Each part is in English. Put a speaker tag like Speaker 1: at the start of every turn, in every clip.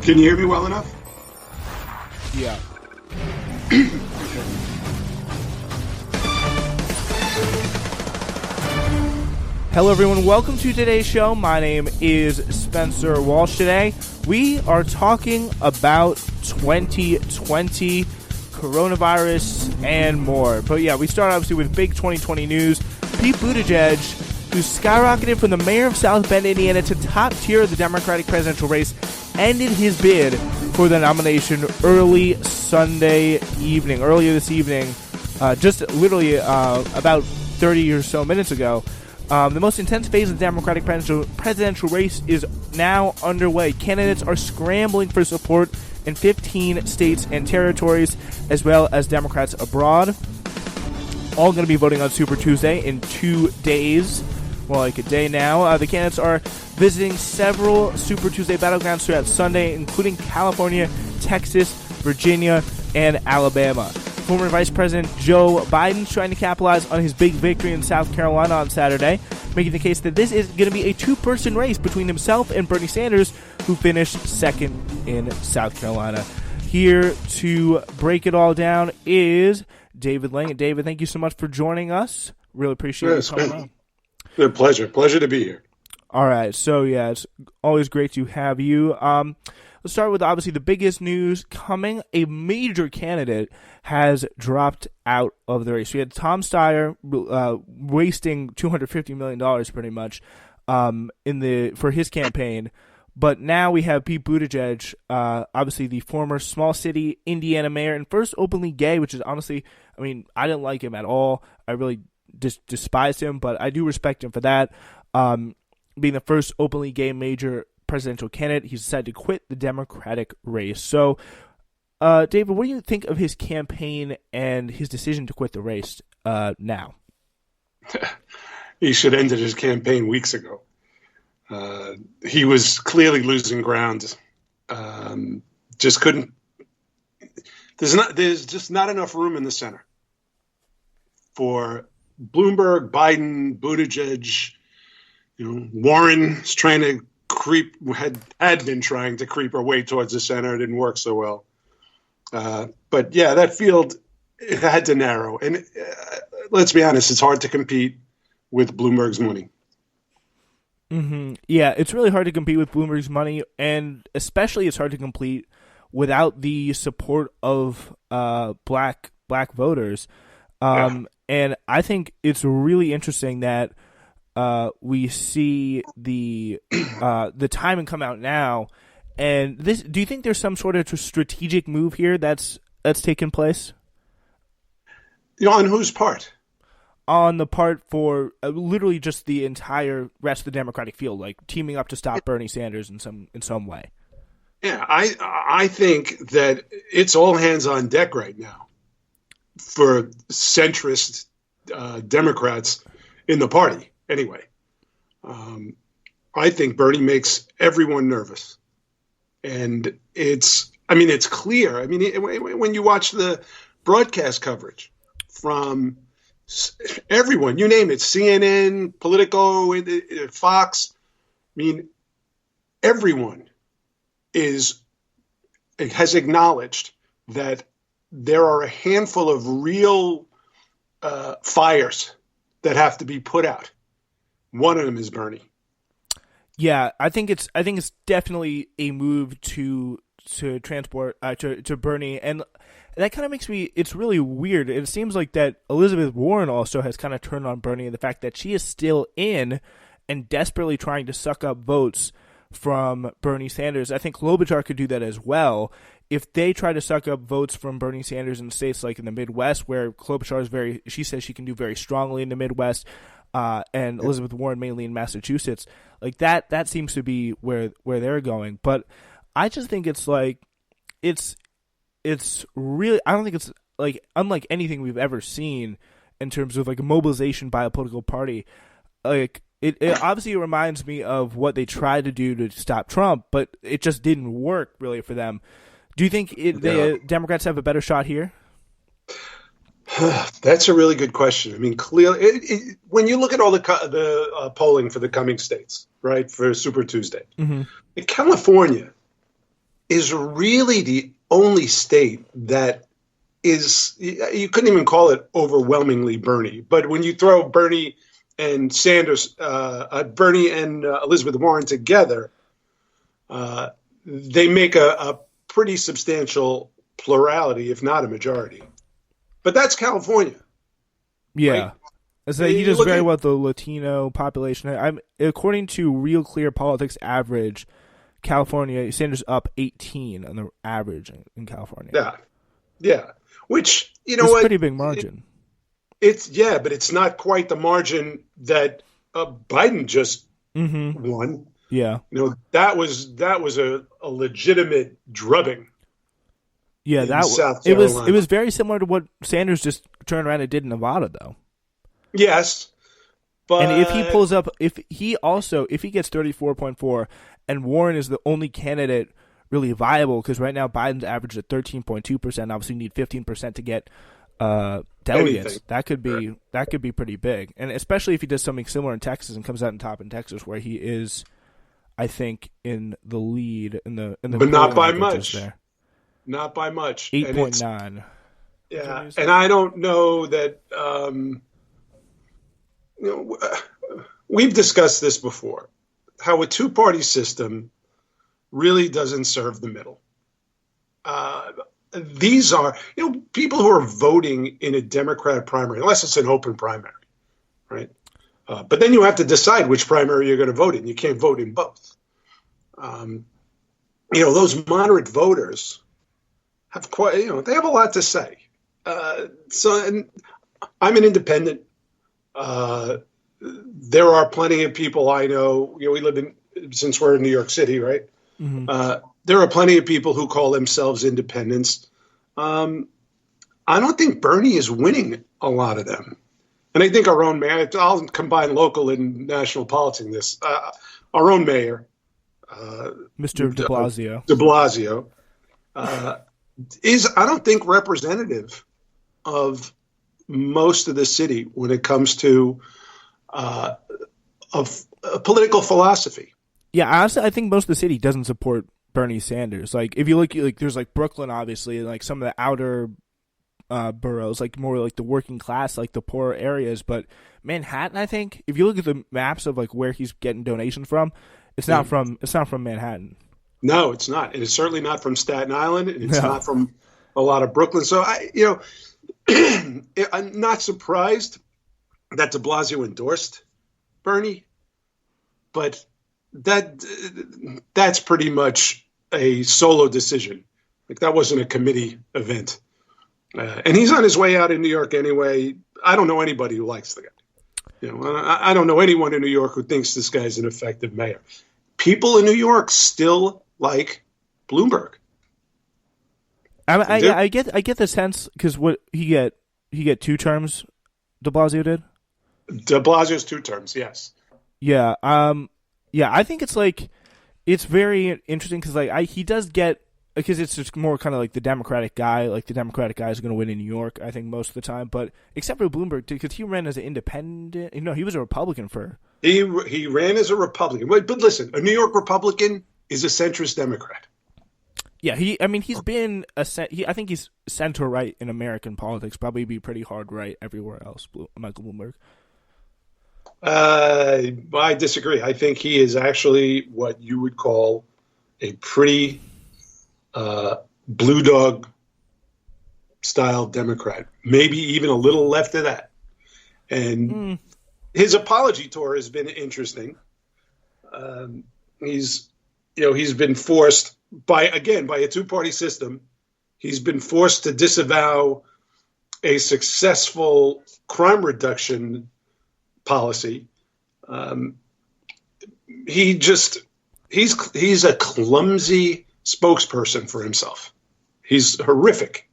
Speaker 1: Can you hear me well enough?
Speaker 2: Yeah. Hello, everyone. Welcome to today's show. My name is Spencer Walsh. Today, we are talking about 2020, coronavirus, and more. But yeah, we start obviously with big 2020 news. Pete Buttigieg, who skyrocketed from the mayor of South Bend, Indiana, to top tier of the Democratic presidential race, ended his bid for the nomination earlier this evening, just literally about 30 or so minutes ago. The most intense phase of the Democratic presidential race is now underway. Candidates are scrambling for support in 15 states and territories, as well as Democrats abroad. All going to be voting on Super Tuesday in 2 days. Well, like a day now. The candidates are visiting several Super Tuesday battlegrounds throughout Sunday, including California, Texas, Virginia, and Alabama. Former Vice President Joe Biden trying to capitalize on his big victory in South Carolina on Saturday, making the case that this is going to be a two-person race between himself and Bernie Sanders, who finished second in South Carolina. Here to break it all down is David Langan. David, thank you so much for joining us. Really appreciate it. Coming on.
Speaker 1: A pleasure to be here.
Speaker 2: All right, so yeah, it's always great to have you. Let's start with obviously the biggest news coming. A major candidate has dropped out of the race. We had Tom Steyer wasting $250 million pretty much for his campaign. But now we have Pete Buttigieg, obviously the former small city Indiana mayor and first openly gay, which is honestly, I mean, I didn't like him at all. I really despised him, but I do respect him for that. Being the first openly gay major presidential candidate, he's decided to quit the Democratic race. So, David, what do you think of his campaign and his decision to quit the race now?
Speaker 1: He should have ended his campaign weeks ago. He was clearly losing ground. Just couldn't. There's just not enough room in the center for Bloomberg, Biden, Buttigieg. Warren's trying to had been trying to creep her way towards the center. It didn't work so well. But yeah, that field, it had to narrow. And let's be honest, it's hard to compete with Bloomberg's money.
Speaker 2: Mm-hmm. Yeah, it's really hard to compete with Bloomberg's money, and especially it's hard to compete without the support of black voters. And I think it's really interesting that we see the timing come out now. And this, do you think there's some sort of strategic move here that's taken place?
Speaker 1: On whose part?
Speaker 2: On the part for literally just the entire rest of the Democratic field, like teaming up to stop Bernie Sanders in some way.
Speaker 1: Yeah, I think that it's all hands on deck right now for centrist Democrats in the party. Anyway, I think Bernie makes everyone nervous, and it's clear. I mean, when you watch the broadcast coverage from everyone, you name it, CNN, Politico, Fox, I mean, everyone has acknowledged that there are a handful of real fires that have to be put out. One of them is Bernie.
Speaker 2: Yeah, I think it's definitely a move to transport to Bernie, and that kind of makes me. It's really weird. It seems like that Elizabeth Warren also has kind of turned on Bernie, and the fact that she is still in and desperately trying to suck up votes from Bernie Sanders. I think Klobuchar could do that as well. If they try to suck up votes from Bernie Sanders in states like in the Midwest, where Klobuchar she says she can do very strongly in the Midwest. And Elizabeth Warren mainly in Massachusetts, like that seems to be where they're going. But I just think it's like it's really, I don't think it's like unlike anything we've ever seen in terms of like a mobilization by a political party. Like it obviously reminds me of what they tried to do to stop Trump, but it just didn't work really for them. Do you think the Democrats have a better shot here?
Speaker 1: That's a really good question. I mean, clearly, when you look at all the polling for the coming states, right, for Super Tuesday, in California, is really the only state that is, you couldn't even call it overwhelmingly Bernie. But when you throw Bernie and Sanders, Bernie and Elizabeth Warren together, they make a pretty substantial plurality, if not a majority. But that's California.
Speaker 2: Yeah.
Speaker 1: Right?
Speaker 2: So he does very well with the Latino population. According to Real Clear Politics average, California, Sanders up 18 on the average in California.
Speaker 1: Yeah. Which, you know
Speaker 2: it's
Speaker 1: what?
Speaker 2: Pretty big margin.
Speaker 1: But it's not quite the margin that Biden just won.
Speaker 2: Yeah.
Speaker 1: You know, that was a legitimate drubbing.
Speaker 2: Yeah, it was very similar to what Sanders just turned around and did in Nevada, though.
Speaker 1: Yes, but
Speaker 2: and if he pulls up, if he gets 34.4, and Warren is the only candidate really viable, because right now Biden's average at 13.2%. Obviously, you need 15% to get delegates.
Speaker 1: Anything.
Speaker 2: That could be pretty big, and especially if he does something similar in Texas and comes out on top in Texas, where he is, I think, in the lead in the
Speaker 1: but not by much.
Speaker 2: There.
Speaker 1: Not by much.
Speaker 2: 8.9.
Speaker 1: Yeah, and I don't know that. We've discussed this before, how a two-party system really doesn't serve the middle. These are, people who are voting in a Democrat primary, unless it's an open primary, right? But then you have to decide which primary you're going to vote in. You can't vote in both. Those moderate voters have they have a lot to say. And I'm an independent. There are plenty of people I know. We live since we're in New York City, right? Mm-hmm. There are plenty of people who call themselves independents. I don't think Bernie is winning a lot of them. And I think our own mayor, I'll combine local and national politics in this. Our own mayor,
Speaker 2: Mr. de Blasio.
Speaker 1: De Blasio is, I don't think, representative of most of the city when it comes to of political philosophy.
Speaker 2: Yeah, honestly, I think most of the city doesn't support Bernie Sanders. Like, if you look, there's Brooklyn, obviously, and some of the outer boroughs, more like the working class, the poorer areas. But Manhattan, I think, if you look at the maps of where he's getting donations from, it's not from Manhattan.
Speaker 1: No, it's not. And it's certainly not from Staten Island, and it's not from a lot of Brooklyn. So I'm not surprised that de Blasio endorsed Bernie, but that's pretty much a solo decision. That wasn't a committee event. And he's on his way out in New York anyway. I don't know anybody who likes the guy. I don't know anyone in New York who thinks this guy's an effective mayor. People in New York still like Bloomberg.
Speaker 2: I get the sense, because what he get 2 terms. De Blasio did.
Speaker 1: De Blasio's 2 terms, yes.
Speaker 2: Yeah. I think it's very interesting because he does get, because it's just more kind of the Democratic guy. The Democratic guy is going to win in New York, I think, most of the time. But except for Bloomberg, because he ran as an independent. No, he was a Republican for.
Speaker 1: He ran as a Republican. But listen, a New York Republican is a centrist Democrat.
Speaker 2: Yeah, he's been I think he's center right in American politics. Probably be pretty hard right everywhere else. Michael Bloomberg.
Speaker 1: I disagree. I think he is actually what you would call a pretty blue dog style Democrat, maybe even a little left of that. And his apology tour has been interesting. He's been forced by a 2-party system. He's been forced to disavow a successful crime reduction policy. He's a clumsy spokesperson for himself. He's horrific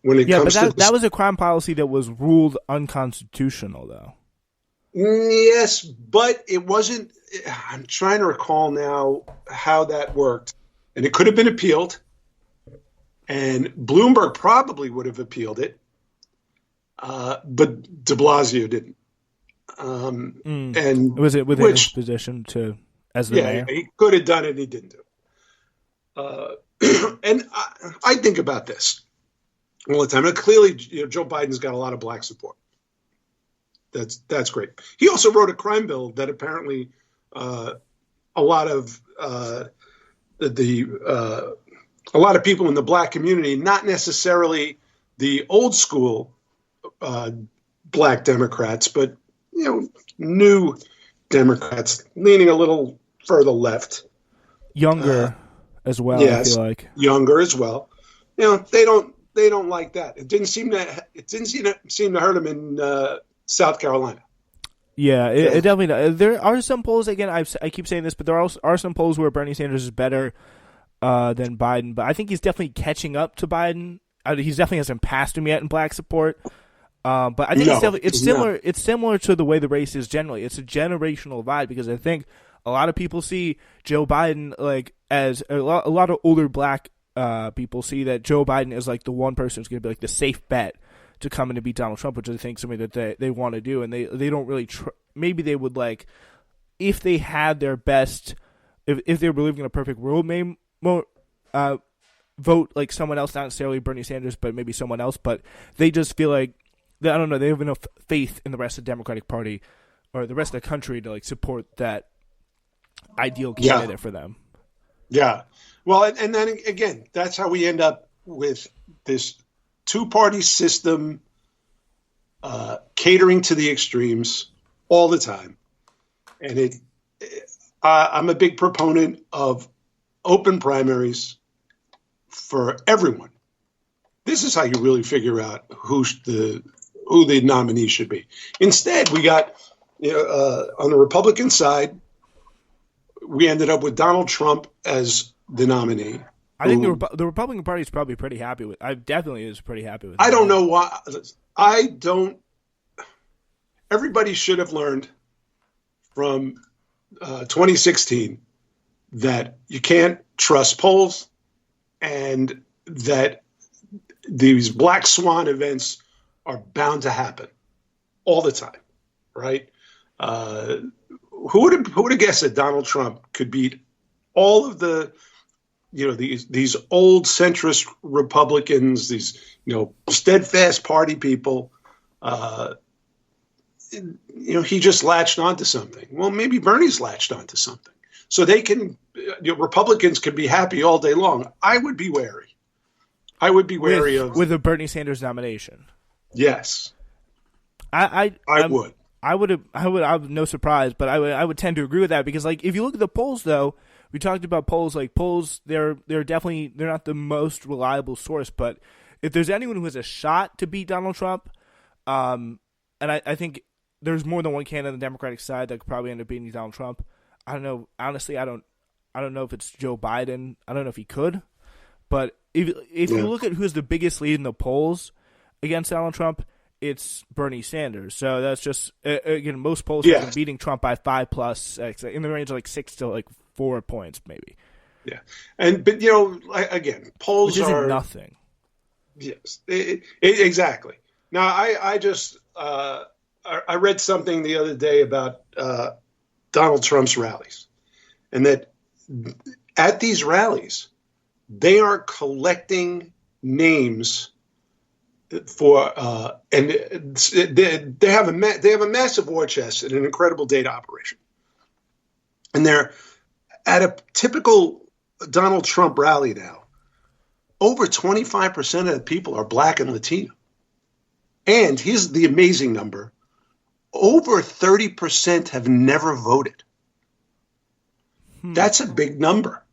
Speaker 1: when it comes to
Speaker 2: that was a crime policy that was ruled unconstitutional, though.
Speaker 1: Yes, but it wasn't. I'm trying to recall now how that worked, and it could have been appealed, and Bloomberg probably would have appealed it, but de Blasio didn't. And
Speaker 2: was it within his position as the mayor?
Speaker 1: He could have done it, and he didn't do it. And I think about this all the time. And clearly, Joe Biden's got a lot of black support. That's great. He also wrote a crime bill that apparently a lot of a lot of people in the black community, not necessarily the old school black Democrats, but new Democrats leaning a little further left,
Speaker 2: younger as well.
Speaker 1: Yes,
Speaker 2: I feel like
Speaker 1: younger as well. They don't like that. It didn't seem to hurt them in South Carolina.
Speaker 2: Yeah, it definitely does. There are some polls, again, I keep saying this, but there are some polls where Bernie Sanders is better than Biden. But I think he's definitely catching up to Biden. He definitely hasn't passed him yet in black support. But I think it's similar. It's similar to the way the race is generally. It's a generational divide because I think a lot of people see Joe Biden like as a lot of older black people see that Joe Biden is like the one person who's going to be like the safe bet to come in to beat Donald Trump, which I think something that they want to do, and they don't really maybe they would like if they had their best if they were living in a perfect world, maybe vote like someone else, not necessarily Bernie Sanders, but maybe someone else. But they just feel like I don't know, they have enough faith in the rest of the Democratic Party or the rest of the country to like support that ideal candidate for them.
Speaker 1: Yeah. Well, and then again, that's how we end up with this two-party system catering to the extremes all the time. And I'm a big proponent of open primaries for everyone. This is how you really figure out who the nominee should be. Instead, we got on the Republican side, we ended up with Donald Trump as the nominee.
Speaker 2: I think the Republican Party is probably pretty happy with. I definitely is pretty happy with.
Speaker 1: I don't know why. I don't. Everybody should have learned from 2016 that you can't trust polls, and that these black swan events are bound to happen all the time, right? Who would have guessed that Donald Trump could beat all of the these old centrist Republicans, these steadfast party people? He just latched onto something. Well, maybe Bernie's latched onto something, so they can Republicans can be happy all day long. I would be wary. I would be wary with
Speaker 2: a Bernie Sanders nomination.
Speaker 1: Yes, I would.
Speaker 2: I would no surprise, but I would tend to agree with that because like if you look at the polls though, we talked about polls, like polls they're definitely they're not the most reliable source, but if there's anyone who has a shot to beat Donald Trump, and I think there's more than one candidate on the Democratic side that could probably end up beating Donald Trump. I don't know. Honestly, I don't know if it's Joe Biden. I don't know if he could, but if you look at who's the biggest lead in the polls against Donald Trump, it's Bernie Sanders. So that's just again, most polls have been beating Trump by 5+ in the range of like 6 to like 4 points, maybe.
Speaker 1: Yeah, but again, polls
Speaker 2: which isn't
Speaker 1: are
Speaker 2: nothing.
Speaker 1: Yes, exactly. Now, I just I read something the other day about Donald Trump's rallies, and that at these rallies, they are collecting names for and they have a massive war chest and an incredible data operation, and they're at a typical Donald Trump rally now. Over 25% of the people are black and Latino, and here's the amazing number: over 30% have never voted. That's a big number.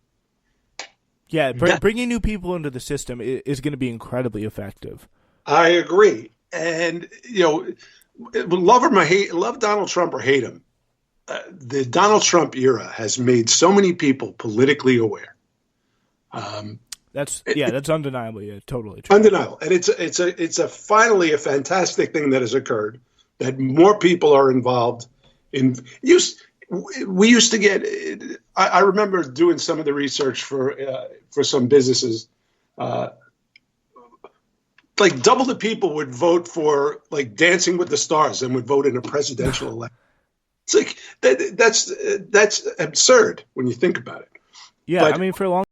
Speaker 2: Yeah, bringing new people into the system is going to be incredibly effective.
Speaker 1: I agree. And, love him or love Donald Trump or hate him, the Donald Trump era has made so many people politically aware.
Speaker 2: That's undeniably totally true.
Speaker 1: Undeniable. And it's finally a fantastic thing that has occurred, that more people are involved in we used to get, I remember doing some of the research for some businesses, like double the people would vote for like Dancing with the Stars and would vote in a presidential election. It's like that's absurd when you think about it.
Speaker 2: Yeah, but, I mean, for a long